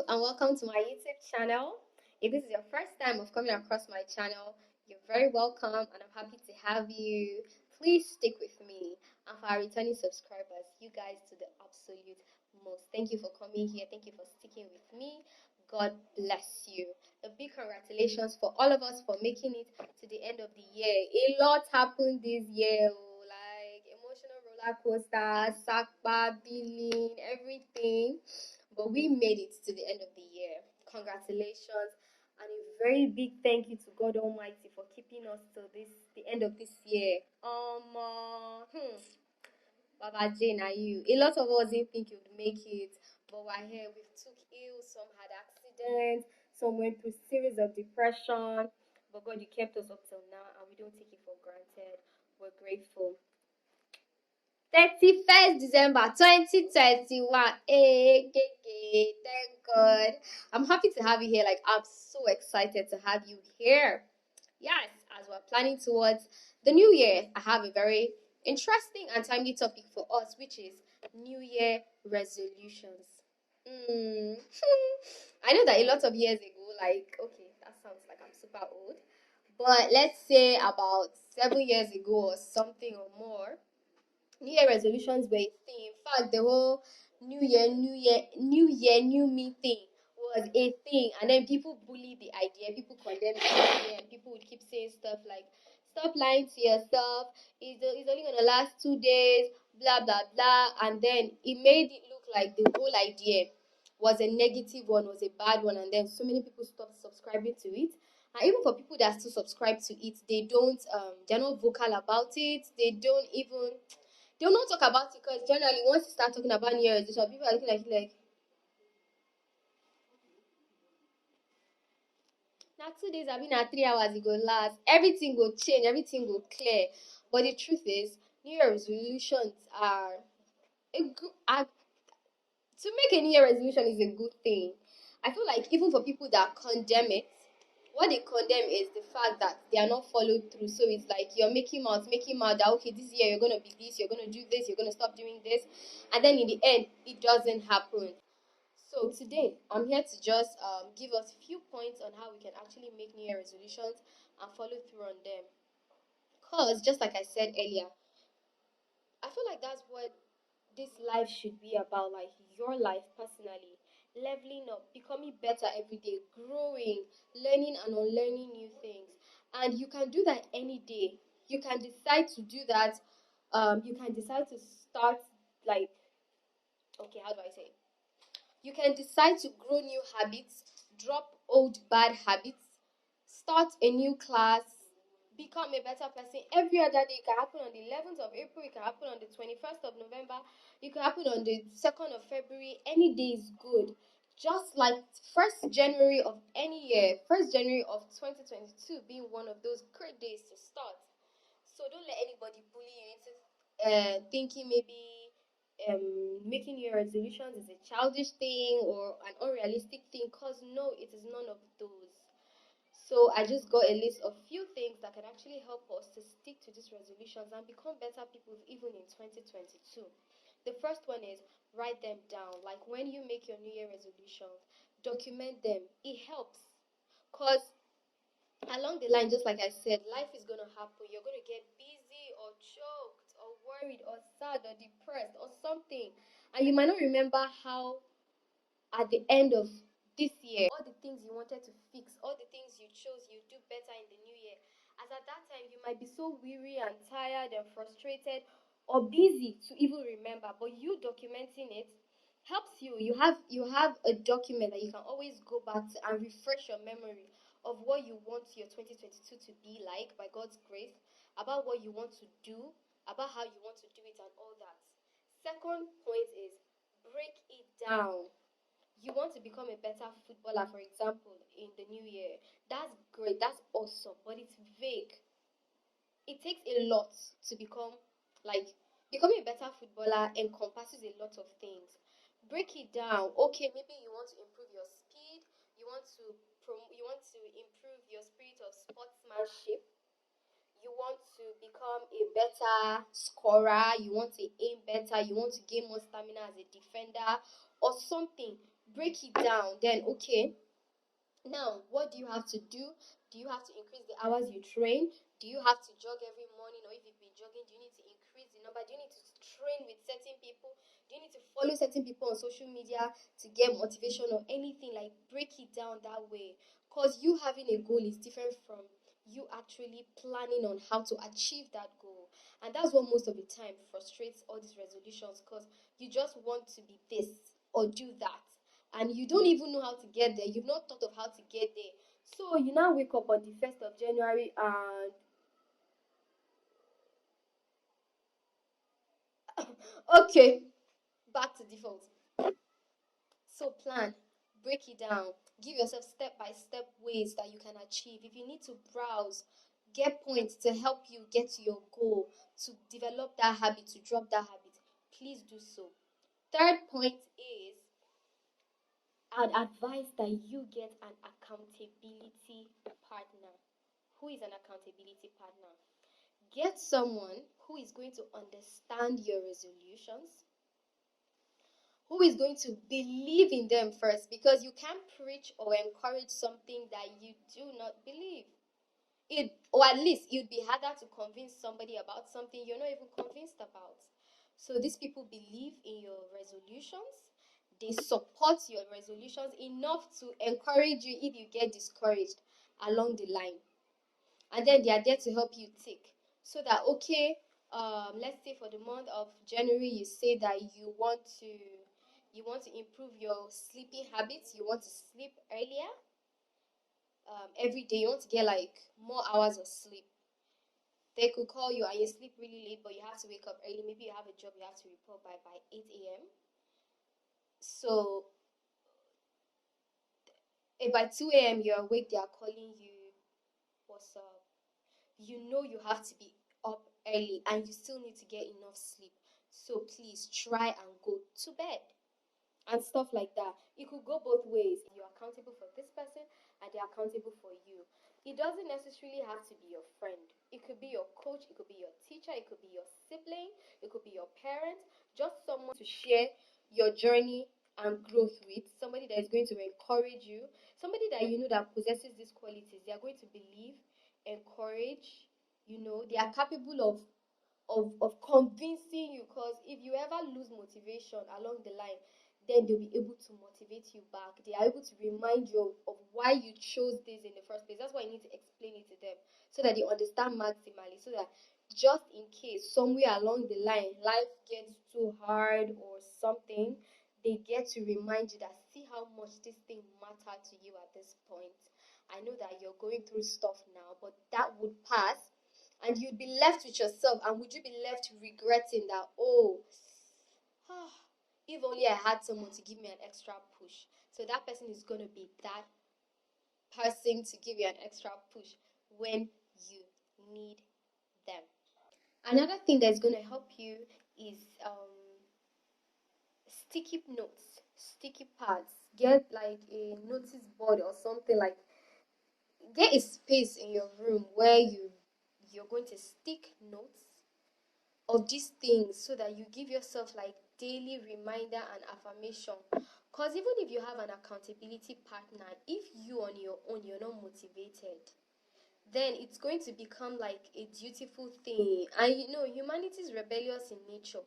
and welcome to my YouTube channel. If this is your first time of coming across my channel, you're very welcome and I'm happy to have you. Please stick with me. And for our returning subscribers, you guys to the absolute most. Thank you for coming here. Thank you for sticking with me. God bless you. A big congratulations for all of us for making it to the end of the year. A lot happened this year, like emotional roller coaster, sakpa, billing, everything. But we made it to the end of the year. Congratulations and a very big thank you to God Almighty for keeping us till the end of this year. Baba Jane, are you? A lot of us didn't think you'd make it, but we're here. We took ill, some had accidents, some went through series of depression. But God, you kept us up till now, and we don't take it for granted. We're grateful. 31st December 2021. Thank God. I'm happy to have you here. Like, I'm so excited to have you here. Yes, as we're planning towards the new year, I have a very interesting and timely topic for us, which is New Year resolutions. I know that a lot of years ago, like, okay, that sounds like I'm super old, but let's say about 7 years ago or something or more, New Year resolutions were a thing. In fact, the whole New Me thing was a thing. And then people bullied the idea, people condemned the idea, and people would keep saying stuff like, stop lying to yourself, it's only going to last 2 days, blah, blah, blah. And then it made it look like the whole idea was a negative one, was a bad one. And then so many people stopped subscribing to it. And even for people that still subscribe to it, they're not vocal about it. They'll not talk about it because generally once you start talking about New Year resolution, people are looking at you like now 2 days, I mean now 3 hours it go last. Everything will change, everything will clear. But the truth is, New Year resolutions are to make a New Year resolution is a good thing. I feel like even for people that condemn it, what they condemn is the fact that they are not followed through. So it's like you're making out that okay, this year you're gonna be this, you're gonna do this, you're gonna stop doing this, and then in the end, it doesn't happen. So today, I'm here to just give us a few points on how we can actually make New Year resolutions and follow through on them. Cause just like I said earlier, I feel like that's what this life should be about, like your life personally, leveling up, becoming better every day, growing, learning and unlearning new things. And you can do that any day. You can decide to do that. You can decide to start, like, okay, how do I say it? You can decide to grow new habits, drop old bad habits, start a new class, become a better person every other day. It can happen on the 11th of April, it can happen on the 21st of November, it can happen on the 2nd of February. Any day is good. Just like 1st January of any year, 1st January of 2022 being one of those great days to start. So don't let anybody bully you into thinking maybe making your resolutions is a childish thing or an unrealistic thing, because no, it is none of those. So I just got a list of few things that can actually help us to stick to these resolutions and become better people even in 2022. The first one is write them down. Like when you make your New Year resolutions, document them. It helps because along the line, just like I said, life is going to happen. You're going to get busy or choked or worried or sad or depressed or something. And you might not remember how, at the end of this year, all the things you wanted to fix, all the things you chose, you do better in the new year. As at that time, you might be so weary and tired and frustrated or busy to even remember. But you documenting it helps you. You have a document that you can always go back to and refresh your memory of what you want your 2022 to be like by God's grace, about what you want to do, about how you want to do it and all that. Second point is break it down. You want to become a better footballer, for example, in the new year. That's great, that's awesome, but it's vague. It takes a lot to like becoming a better footballer encompasses a lot of things. Break it down. Okay, maybe you want to improve your speed, you want to improve your spirit of sportsmanship, you want to become a better scorer, you want to aim better, you want to gain more stamina as a defender or something. break it down. Then, okay, now what do you have to do? Do you have to increase the hours you train? Do you have to jog every morning? Or if you've been jogging, do you need to increase the number? Do you need to train with certain people? Do you need to follow certain people on social media to get motivation or anything? Like, break it down that way. Because you having a goal is different from you actually planning on how to achieve that goal. And that's what most of the time frustrates all these resolutions, because you just want to be this or do that, and you don't even know how to get there. You've not thought of how to get there. So you now wake up on the 1st of January and okay, back to default. So plan, break it down, give yourself step by step ways that you can achieve. If you need to browse, get points to help you get to your goal, to develop that habit, to drop that habit, please do so. Third point is, I'd advise that you get an accountability partner. Who is an accountability partner? Get someone who is going to understand your resolutions, who is going to believe in them first, because you can't preach or encourage something that you do not believe. Or at least it would be harder to convince somebody about something you're not even convinced about. So these people believe in your resolutions. They support your resolutions enough to encourage you if you get discouraged along the line. And then they are there to help you take, so that, okay, let's say for the month of January, you say that you want to improve your sleeping habits. You want to sleep earlier, every day. You want to get like more hours of sleep. They could call you and you sleep really late, but you have to wake up early. Maybe you have a job you have to report by 8 a.m. So if by 2 a.m. you're awake, they are calling you, what's up? You know you have to be up early and you still need to get enough sleep. So please try and go to bed and stuff like that. It could go both ways. You're accountable for this person and they're accountable for you. It doesn't necessarily have to be your friend. It could be your coach, it could be your teacher, it could be your sibling, it could be your parent, just someone to share your journey and growth with, somebody that is going to encourage you, somebody that you know that possesses these qualities. They are going to believe, encourage, they are capable of convincing you, because if you ever lose motivation along the line, then they'll be able to motivate you back. They are able to remind you of why you chose this in the first place. That's why you need to explain it to them, so that they understand maximally, so that just in case somewhere along the line life gets too hard or something, they get to remind you that, see how much this thing mattered to you at this point. I know that you're going through stuff now, but that would pass, and you'd be left with yourself. And would you be left regretting that, oh, if only I had someone to give me an extra push? So that person is going to be that person to give you an extra push when you need them. Another thing that's going to help you is sticky notes, sticky pads. Get like a notice board or something, like get a space in your room where you're going to stick notes of these things, so that you give yourself like daily reminder and affirmation. Because even if you have an accountability partner, if you on your own you're not motivated, then it's going to become like a dutiful thing. And humanity is rebellious in nature.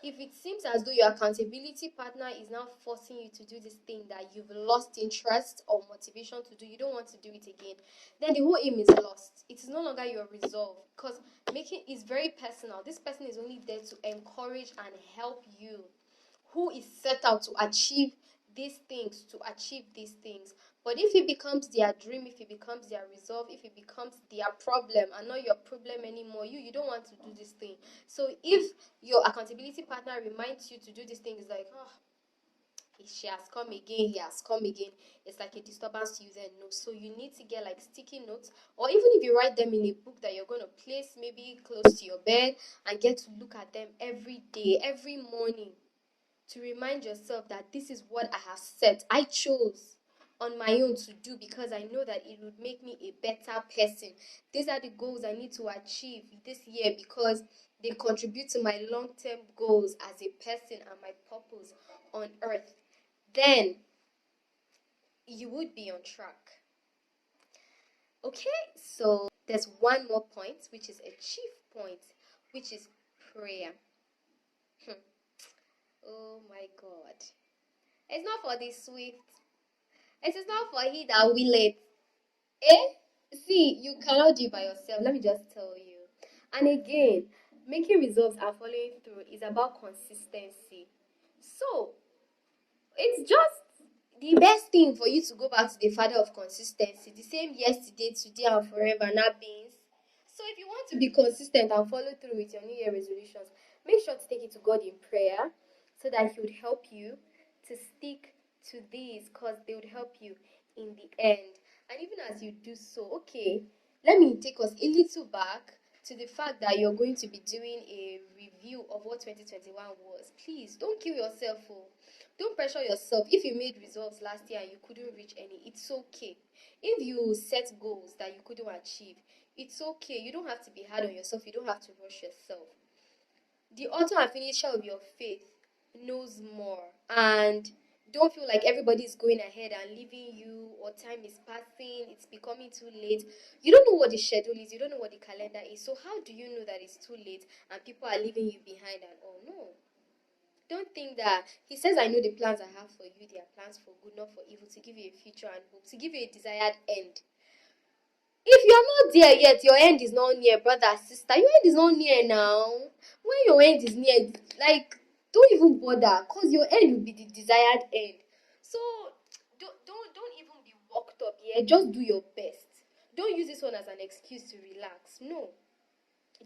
If it seems as though your accountability partner is now forcing you to do this thing that you've lost interest or motivation to do, you don't want to do it again, then the whole aim is lost. It is no longer your resolve, because making is very personal. This person is only there to encourage and help you, who is set out to achieve these things, to achieve these things. But if it becomes their dream, if it becomes their resolve, if it becomes their problem and not your problem anymore, you don't want to do this thing. So if your accountability partner reminds you to do this thing, it's like, oh, she has come again, he has come again. It's like a disturbance to you then. No. So you need to get like sticky notes, or even if you write them in a book that you're going to place maybe close to your bed, and get to look at them every day, every morning, to remind yourself that this is what I have set. I chose on my own to do, because I know that it would make me a better person. These are the goals I need to achieve this year, because they contribute to my long-term goals as a person and my purpose on earth. Then you would be on track. Okay, so there's one more point, which is a chief point, which is prayer. Hmm. Oh my God. It's not for the swift. It is not for he that will it. Eh? See, you cannot do it by yourself. Let me just tell you. And again, making results and following through is about consistency. So, it's just the best thing for you to go back to the father of consistency, the same yesterday, today, and forever, not beans. So, if you want to be consistent and follow through with your New Year resolutions, make sure to take it to God in prayer so that He would help you to stick to these because they would help you in the end. And even as you do so, okay, let me take us a little back to the fact that you're going to be doing a review of what 2021 was. Please don't kill yourself. Oh. Don't pressure yourself. If you made results last year and you couldn't reach any, it's okay. If you set goals that you couldn't achieve, it's okay. You don't have to be hard on yourself. You don't have to rush yourself. The author and finisher of your faith knows more. And don't feel like everybody is going ahead and leaving you, or time is passing, it's becoming too late. You don't know what the schedule is, you don't know what the calendar is. So how do you know that it's too late and people are leaving you behind and all? No. Don't think that he says, I know the plans I have for you. They are plans for good, not for evil, to give you a future and hope, to give you a desired end. If you're not there yet, your end is not near, brother, sister. Your end is not near now. When your end is near, like, don't even bother, because your end will be the desired end. So don't even be worked up here. Just do your best. Don't use this one as an excuse to relax. No.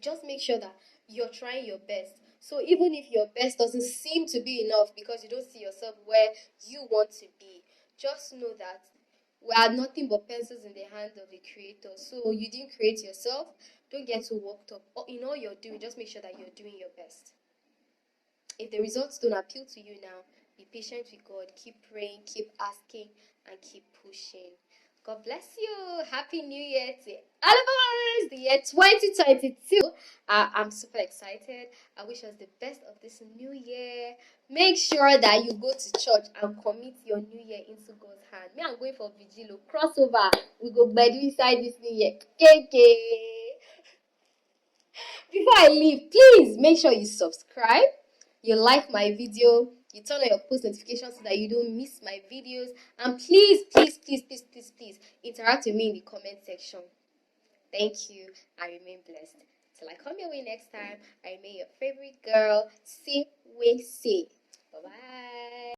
Just make sure that you're trying your best. So even if your best doesn't seem to be enough because you don't see yourself where you want to be, just know that we are nothing but pencils in the hands of the creator. So you didn't create yourself. Don't get too worked up. In all you're doing, just make sure that you're doing your best. If the results don't appeal to you now, be patient with God. Keep praying, keep asking, and keep pushing. God bless you. Happy New Year to all of us. The year 2022. I'm super excited. I wish us the best of this new year. Make sure that you go to church and commit your new year into God's hand. Me, I'm going for Vigilo. Crossover. We go bed inside this new year. KK. Before I leave, please make sure you subscribe, you like my video, you turn on your post notifications so that you don't miss my videos, and please interact with me in the comment section. Thank you. I remain blessed. Till I come your way next time, I remain your favorite girl, Say We Say. Bye bye.